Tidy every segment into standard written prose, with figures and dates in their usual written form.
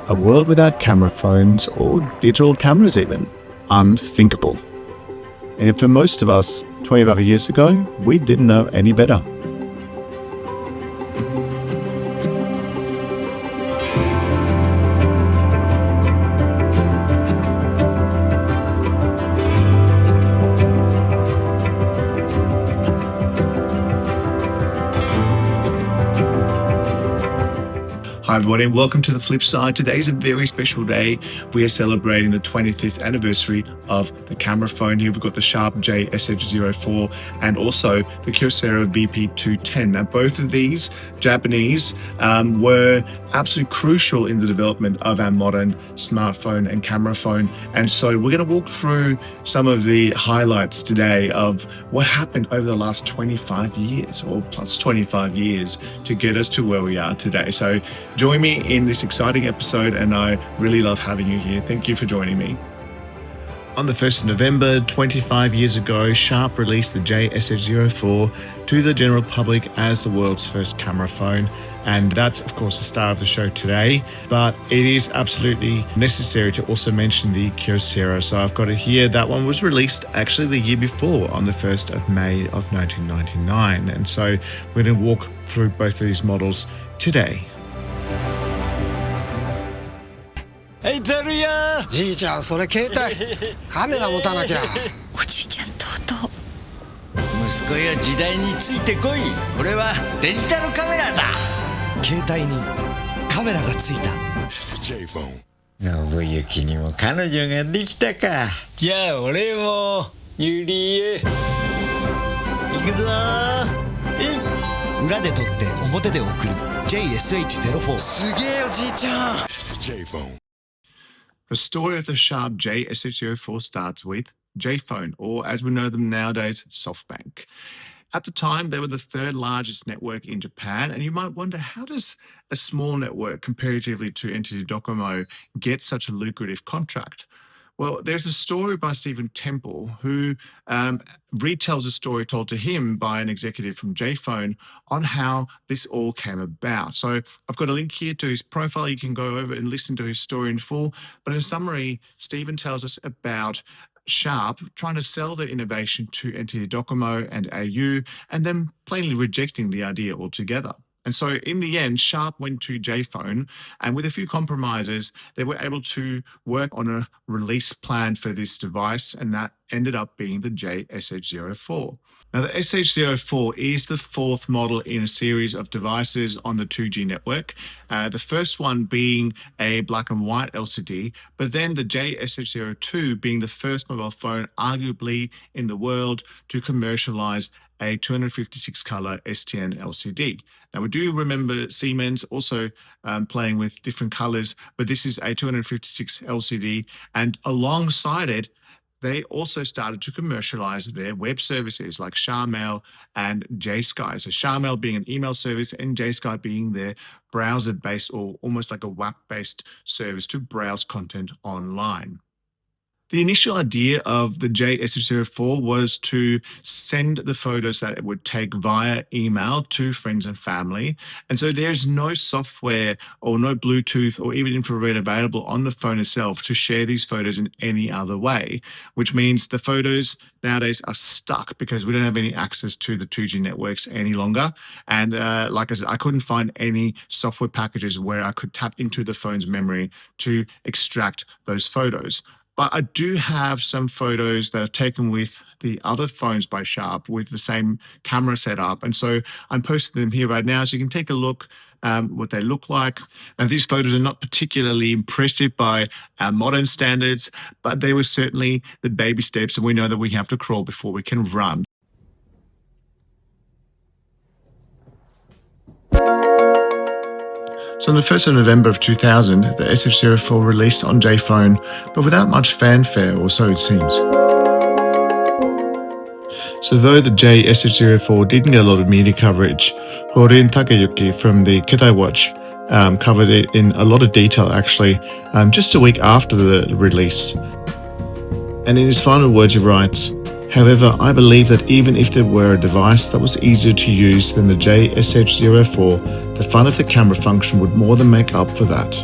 A world without camera phones or digital cameras even. Unthinkable. And for most of us, 25 years ago, we didn't know any better. Hi everybody and welcome to The Flip Side. Today is a very special day. We are celebrating the 25th anniversary of the Cameraphone. Here we've got the Sharp J-SH04 and also the Kyocera VP210. Now both of these Japanese were absolutely crucial in the development of our modern smartphone and camera phone. And so we're going to walk through some of the highlights today of what happened over the last 25 years or plus 25 years to get us to where we are today. So join me in this exciting episode, and I really love having you here. Thank you for joining me. On the 1st of November, 25 years ago, Sharp released the J-SH04 to the general public as the world's first camera phone. And that's, of course, the star of the show today. But it is absolutely necessary to also mention the Kyocera. So I've got it here. That one was released actually the year before on the 1st of May of 1999. And so we're going to walk through both of these models today. はいてるよじいちゃんそれ携帯カメラ持たなきゃおじいちゃんとうとう息子よ時代についてこいこれはデジタルカメラだ携帯にカメラがついた J-Phone 信行にも彼女ができたかじゃあ俺もゆりへ行くぞ裏で撮って表で送る J-SH04 すげえおじいちゃん J-Phone The story of the Sharp J-SH04 starts with J-Phone, or as we know them nowadays, SoftBank. At the time, they were the third largest network in Japan, and you might wonder, how does a small network comparatively to NTT Docomo get such a lucrative contract? Well, there's a story by Stephen Temple who retells a story told to him by an executive from J-Phone on how this all came about. So I've got a link here to his profile. You can go over and listen to his story in full. But in summary, Stephen tells us about Sharp trying to sell their innovation to NTT Docomo and AU and then plainly rejecting the idea altogether. And so in the end, Sharp went to J-Phone, and with a few compromises, they were able to work on a release plan for this device, and that ended up being the J-SH04. Now, the SH04 is the fourth model in a series of devices on the 2G network, the first one being a black and white LCD, but then the J-SH02 being the first mobile phone, arguably in the world, to commercialize a 256 color STN LCD. Now we do remember Siemens also playing with different colors, but this is a 256 LCD, and alongside it, they also started to commercialize their web services like ShareMail and JSky. So ShareMail being an email service and JSky being their browser-based or almost like a WAP-based service to browse content online. The initial idea of the J-SH04 was to send the photos that it would take via email to friends and family. And so there's no software or no Bluetooth or even infrared available on the phone itself to share these photos in any other way, which means the photos nowadays are stuck because we don't have any access to the 2G networks any longer. And like I said, I couldn't find any software packages where I could tap into the phone's memory to extract those photos. But I do have some photos that I've taken with the other phones by Sharp with the same camera setup. And so I'm posting them here right now so you can take a look what they look like. And these photos are not particularly impressive by our modern standards, but they were certainly the baby steps, and we know that we have to crawl before we can run. So on the 1st of November of 2000, the SH04 released on J-Phone, but without much fanfare, or so it seems. So though the J-SH04 didn't get a lot of media coverage, Horin Takeyuki from the K-Tai Watch covered it in a lot of detail actually, just a week after the release. And in his final words he writes, "However, I believe that even if there were a device that was easier to use than the J-SH04, the fun of the camera function would more than make up for that.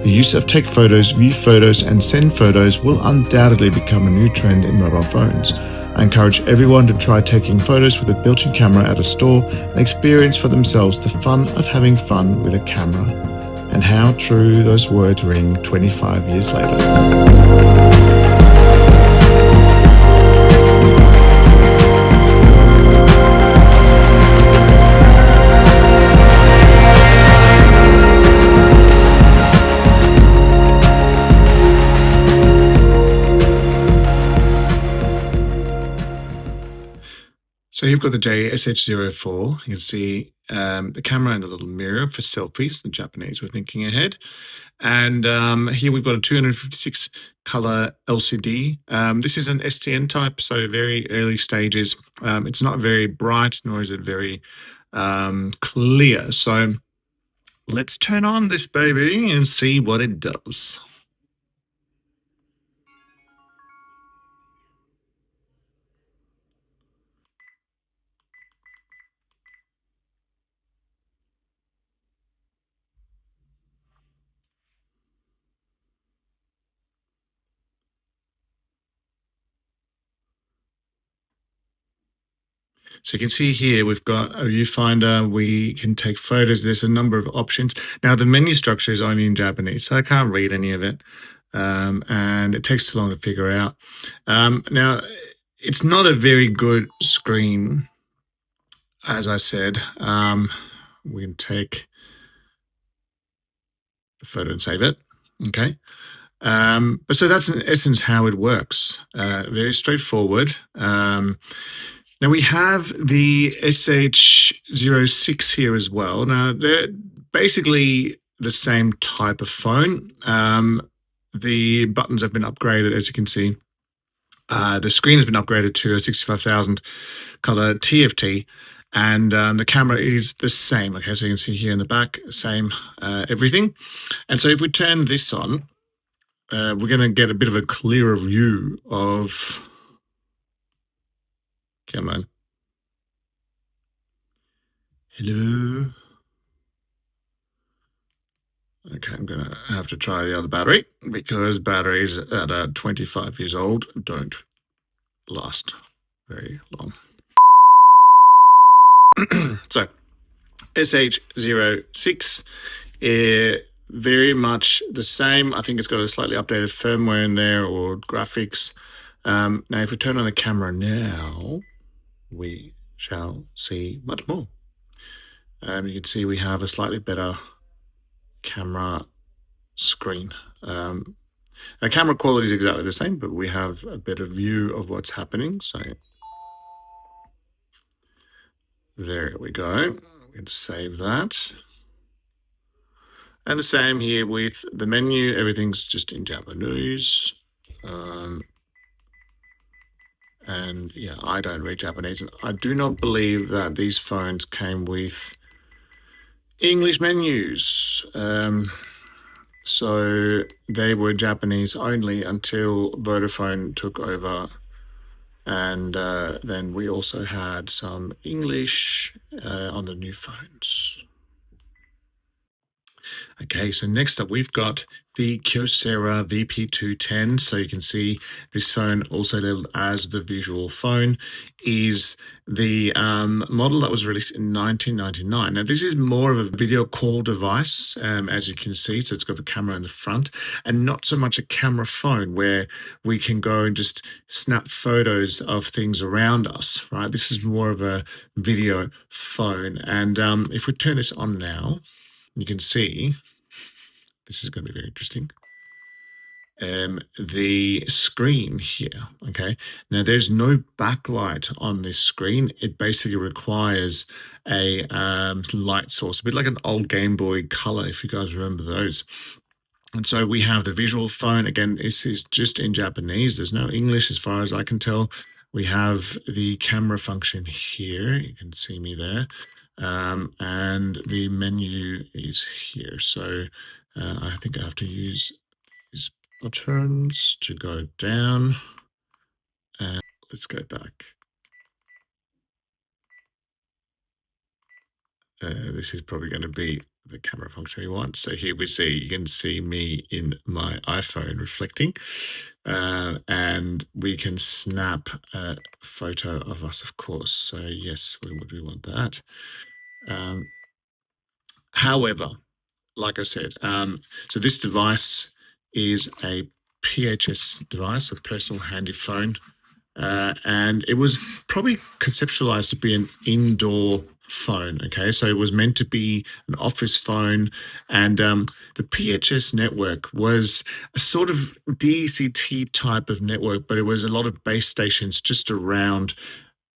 The use of take photos, view photos, and send photos will undoubtedly become a new trend in mobile phones. I encourage everyone to try taking photos with a built-in camera at a store and experience for themselves the fun of having fun with a camera. And how true those words ring 25 years later. So you've got the J-SH04. You can see the camera and the little mirror for selfies. The Japanese were thinking ahead. And here we've got a 256 color LCD. This is an STN type, so very early stages. It's not very bright, nor is it very clear. So let's turn on this baby and see what it does. So you can see here we've got a viewfinder. We can take photos. There's a number of options. Now the menu structure is only in Japanese, so I can't read any of it, and it takes too long to figure out. Now it's not a very good screen, as I said. We can take the photo and save it. Okay. But so that's in essence how it works. Very straightforward. Now we have the SH06 here as well. Now they're basically the same type of phone. The buttons have been upgraded, as you can see. The screen has been upgraded to a 65,000 color TFT, and the camera is the same. Okay, so you can see here in the back, same everything. And so if we turn this on, we're going to get a bit of a clearer view of. Come on. Hello. Okay, I'm going to have to try the other battery because batteries at 25 years old don't last very long. So, SH06, very much the same. I think it's got a slightly updated firmware in there or graphics. Now, if we turn on the camera now, we shall see much more. You can see we have a slightly better camera screen. The camera quality is exactly the same, but we have a better view of what's happening. So there we go. We can save that. And the same here with the menu. Everything's just in Japanese. And yeah, I don't read Japanese. And I do not believe that these phones came with English menus. So they were Japanese only until Vodafone took over. And then we also had some English on the new phones. Okay, so next up we've got the Kyocera VP210. So you can see this phone, also labeled as the visual phone, is the model that was released in 1999. Now this is more of a video call device, as you can see. So it's got the camera in the front and not so much a camera phone where we can go and just snap photos of things around us, right? This is more of a video phone. And if we turn this on now, you can see, this is going to be very interesting, the screen here, okay? Now, there's no backlight on this screen. It basically requires a light source, a bit like an old Game Boy Color, if you guys remember those. And so we have the visual phone. Again, this is just in Japanese. There's no English as far as I can tell. We have the camera function here. You can see me there. And the menu is here. So I think I have to use these buttons to go down. And let's go back. this is probably going to be the camera function we want. So here you can see me in my iPhone reflecting, and we can snap a photo of us, of course. So yes, we want that. However, like I said, so this device is a PHS device, a personal handy phone, and it was probably conceptualized to be an indoor phone. Okay, so it was meant to be an office phone, and the PHS network was a sort of DECT type of network, but it was a lot of base stations just around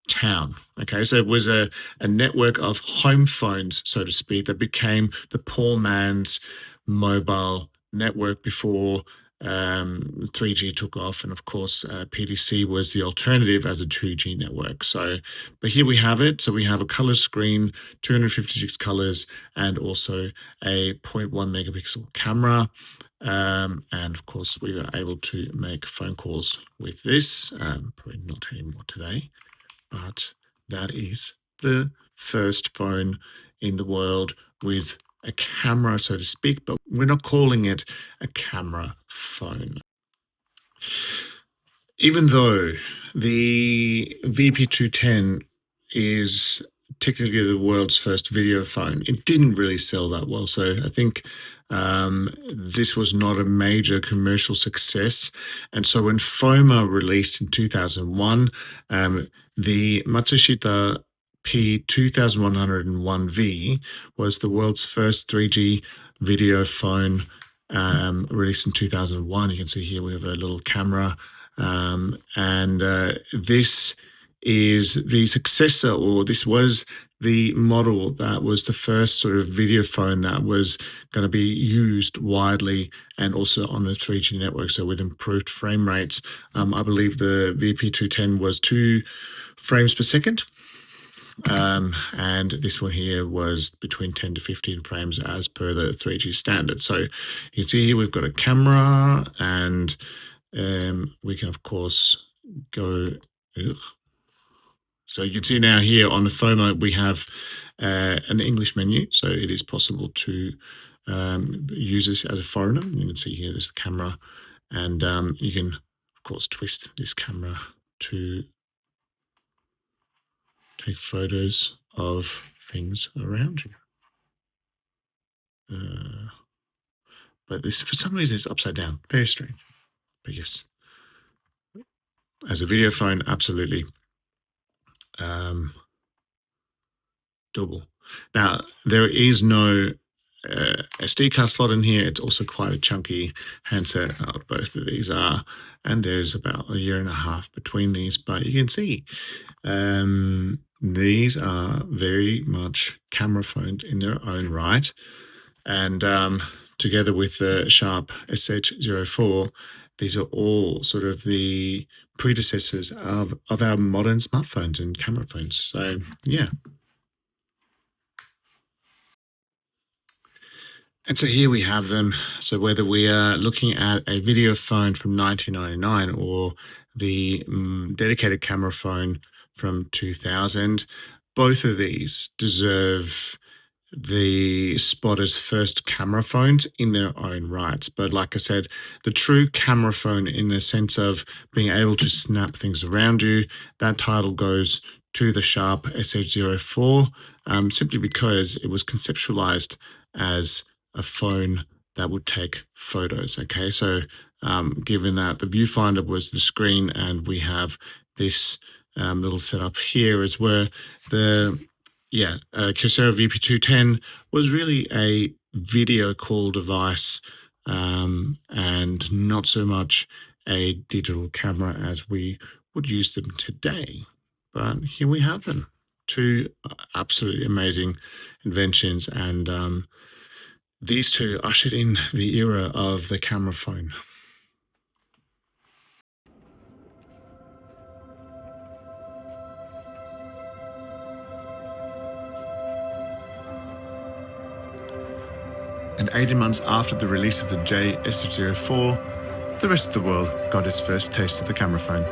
town. Okay, so it was a network of home phones, so to speak, that became the poor man's mobile network before 3G took off, and of course PDC was the alternative as a 2G network. So, but here we have it. So we have a color screen, 256 colors, and also a 0.1 megapixel camera. And of course we were able to make phone calls with this, probably not anymore today, but that is the first phone in the world with a camera, so to speak, but we're not calling it a camera phone. Even though the VP210 is technically the world's first video phone, it didn't really sell that well. So I think this was not a major commercial success. And so when FOMA released in 2001, the Matsushita P-2101V was the world's first 3G video phone, released in 2001. You can see here we have a little camera, and this is the successor, or this was the model that was the first sort of video phone that was going to be used widely and also on the 3G network, so with improved frame rates. I believe the VP210 was 2 frames per second. And this one here was between 10 to 15 frames as per the 3G standard. So you can see here we've got a camera, and we can of course go. So you can see now here on the FOMA we have an English menu, so it is possible to use this as a foreigner. You can see here there's the camera, and you can of course twist this camera to take photos of things around you. But this, for some reason, is upside down. Very strange. But yes, as a video phone, absolutely doable. Now, there is no SD card slot in here. It's also quite a chunky handset. Both of these are, and there's about 1.5 years between these. But you can see these are very much camera phones in their own right, and together with the Sharp J-SH04, these are all sort of the predecessors of our modern smartphones and camera phones. So yeah. And so here we have them. So whether we are looking at a video phone from 1999 or the dedicated camera phone from 2000, both of these deserve the spot as first camera phones in their own rights. But like I said, the true camera phone in the sense of being able to snap things around you, that title goes to the Sharp J-SH04, simply because it was conceptualized as a phone that would take photos. Okay, so given that the viewfinder was the screen, and we have this little setup here is where the Kyocera VP210 was really a video call device, and not so much a digital camera as we would use them today. But here we have them, 2 absolutely amazing inventions, and these 2 ushered in the era of the camera phone. And 18 months after the release of the J-SH04, the rest of the world got its first taste of the camera phone.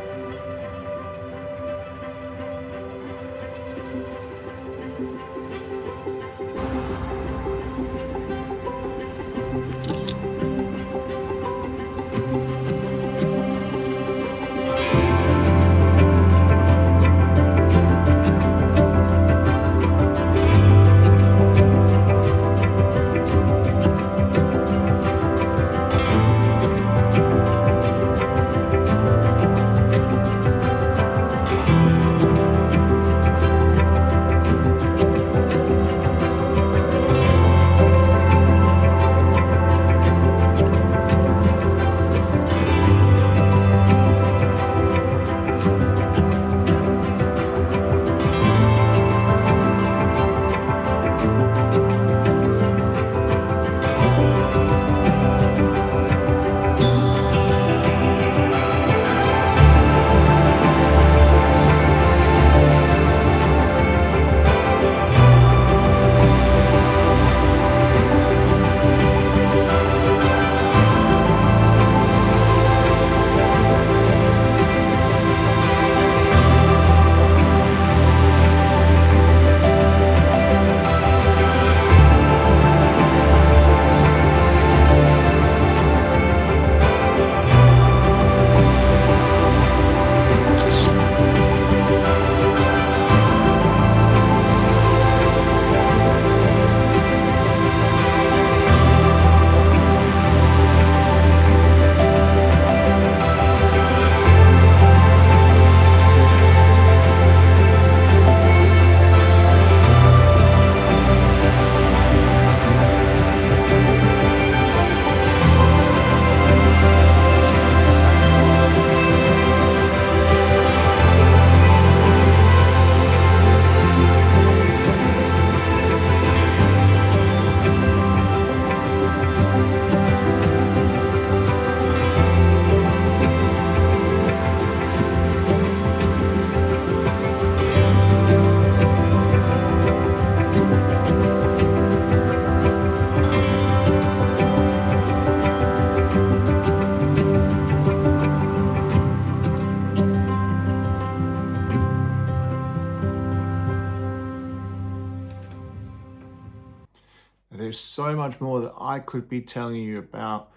There's so much more that I could be telling you about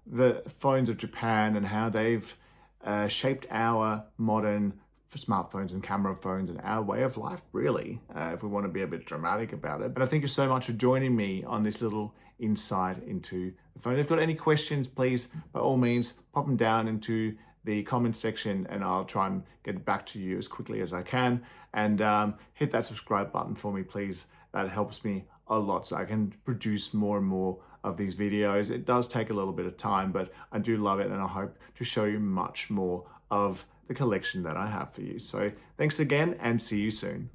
the phones of Japan and how they've shaped our modern smartphones and camera phones and our way of life, really, if we want to be a bit dramatic about it. But I thank you so much for joining me on this little insight into the phone. If you've got any questions, please, by all means, pop them down into the comments section and I'll try and get back to you as quickly as I can. And hit that subscribe button for me, please. That helps me a lot so I can produce more and more of these videos. It does take a little bit of time, but I do love it and I hope to show you much more of the collection that I have for you. So thanks again and see you soon.